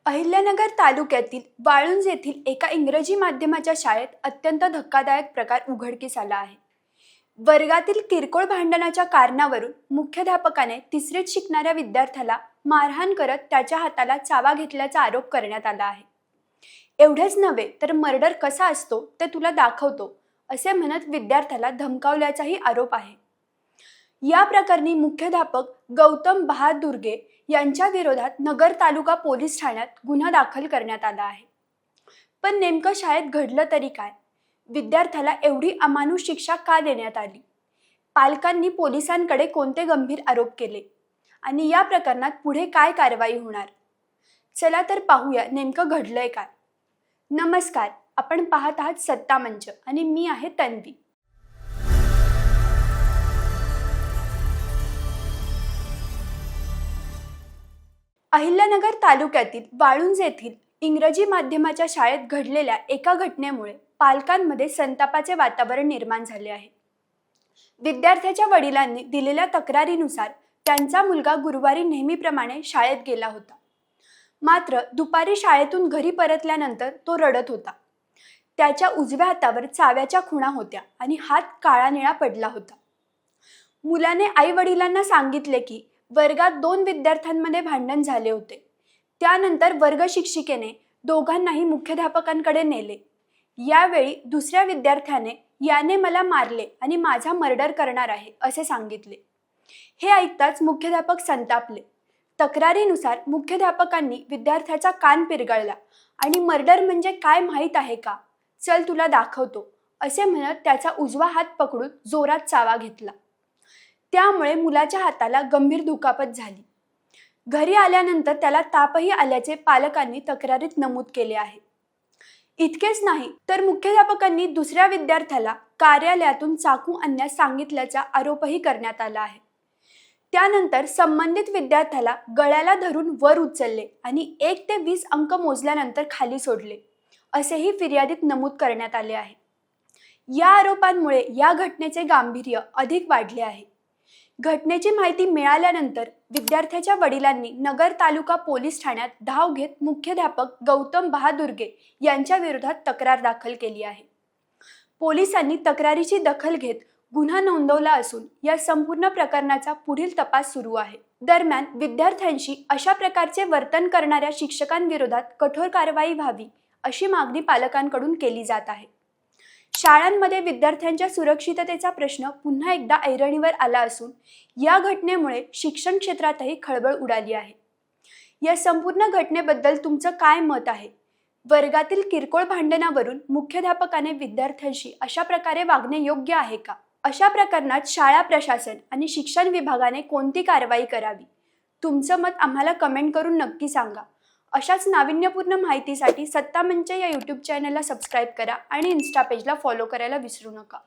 अहिल्यानगर तालुक्यातील वाळुंज येथील एका इंग्रजी माध्यमाच्या शाळेत अत्यंत धक्कादायक प्रकार उघडकीस आला आहे। वर्गातील किरकोळ भांडणाच्या कारणावरून मुख्याध्यापकाने तिसरीत शिकणाऱ्या विद्यार्थ्याला मारहाण करत त्याच्या हाताला चावा घेतल्याचा आरोप करण्यात आला आहे। एवढेच नव्हे तर मर्डर कसा असतो ते तुला दाखवतो असे म्हणत विद्यार्थ्याला धमकावल्याचाही आरोप आहे। या प्रकरणी मुख्याध्यापक गौतम बहादुर्गे यांच्या विरोधात नगर तालुका पोलीस ठाण्यात गुन्हा दाखल करण्यात आला आहे। पण नेमकं शाळेत घडलं तरी काय? विद्यार्थ्याला एवढी अमानुष शिक्षा का देण्यात आली? पालकांनी पोलिसांकडे कोणते गंभीर आरोप केले आणि या प्रकरणात पुढे काय कारवाई होणार? चला तर पाहूया नेमकं घडलंय काय। नमस्कार, आपण पाहत आहात सत्ता मंच आणि मी आहे तन्वी। अहिल्यानगर तालुक्यातील वाळुंज येथील इंग्रजी माध्यमाच्या शाळेत घडलेल्या एका घटनेमुळे पालकांमध्ये संतापाचे वातावरण निर्माण झाले आहे। विद्यार्थ्याच्या वडिलांनी दिलेल्या तक्रारीनुसार त्यांचा मुलगा गुरुवारी नेहमीप्रमाणे शाळेत गेला होता। मात्र दुपारी शाळेतून घरी परतल्यानंतर तो रडत होता। त्याच्या उजव्या हातावर चाव्याच्या खुणा होत्या आणि हात काळा निळा पडला होता। मुलाने आई वडिलांना सांगितले की वर्गात 2 विद्यार्थ्यांमध्ये भांडण झाले होते। त्यानंतर वर्ग शिक्षिकेने दोघांनाही मुख्याध्यापकांकडे नेले। यावेळी दुसऱ्या विद्यार्थ्याने याने मला मारले आणि माझा मर्डर करणार आहे असे सांगितले। हे ऐकताच मुख्याध्यापक संतापले। तक्रारीनुसार मुख्याध्यापकांनी विद्यार्थ्याचा कान पिरगळला आणि मर्डर म्हणजे काय माहीत आहे का? चल तुला दाखवतो असे म्हणत त्याचा उजवा हात पकडून जोरात चावा घेतला। त्यामुळे मुलाच्या हाताला गंभीर दुखापत झाली। घरी आल्यानंतर त्याला तापही आल्याचे पालकांनी तक्रारीत नमूद केले आहे। इतकेच नाही तर मुख्याध्यापकांनी दुसऱ्या विद्यार्थ्याला कार्यालयातून चाकू आणण्यास सांगितल्याचा आरोपही करण्यात आला आहे। त्यानंतर संबंधित विद्यार्थ्याला गळ्याला धरून वर उचलले आणि 1 ते 20 अंक मोजल्यानंतर खाली सोडले असेही फिर्यादीत नमूद करण्यात आले आहे। या आरोपांमुळे या घटनेचे गांभीर्य अधिक वाढले आहे। घटनेची माहिती मिळाल्यानंतर विद्यार्थ्याच्या वडिलांनी नगर तालुका पोलीस ठाण्यात धाव घेत मुख्याध्यापक गौतम बहादुर्गे यांच्या विरोधात तक्रार दाखल केली आहे। पोलिसांनी तक्रारीची दखल घेत गुन्हा नोंदवला असून या संपूर्ण प्रकरणाचा पुढील तपास सुरू आहे। दरम्यान विद्यार्थ्यांशी अशा प्रकारचे वर्तन करणाऱ्या शिक्षकांविरोधात कठोर कारवाई व्हावी अशी मागणी पालकांकडून केली जात आहे। शाळांमध्ये विद्यार्थ्यांच्या सुरक्षिततेचा प्रश्न पुन्हा एकदा ऐरणीवर आला असून या घटनेमुळे शिक्षण क्षेत्रातही खळबळ उडाली आहे। या संपूर्ण घटनेबद्दल तुमचं काय मत आहे? वर्गातील किरकोळ भांडणावरून मुख्याध्यापकाने विद्यार्थ्यांशी अशा प्रकारे वागणे योग्य आहे का? अशा प्रकरणात शाळा प्रशासन आणि शिक्षण विभागाने कोणती कारवाई करावी? तुमचं मत आम्हाला कमेंट करून नक्की सांगा। अशाच नाविन्यपूर्ण माहितीसाठी सत्ता मंच या यूट्यूब चॅनलला सबस्क्राईब करा आणि इन्स्टा पेजला फॉलो करायला विसरू नका।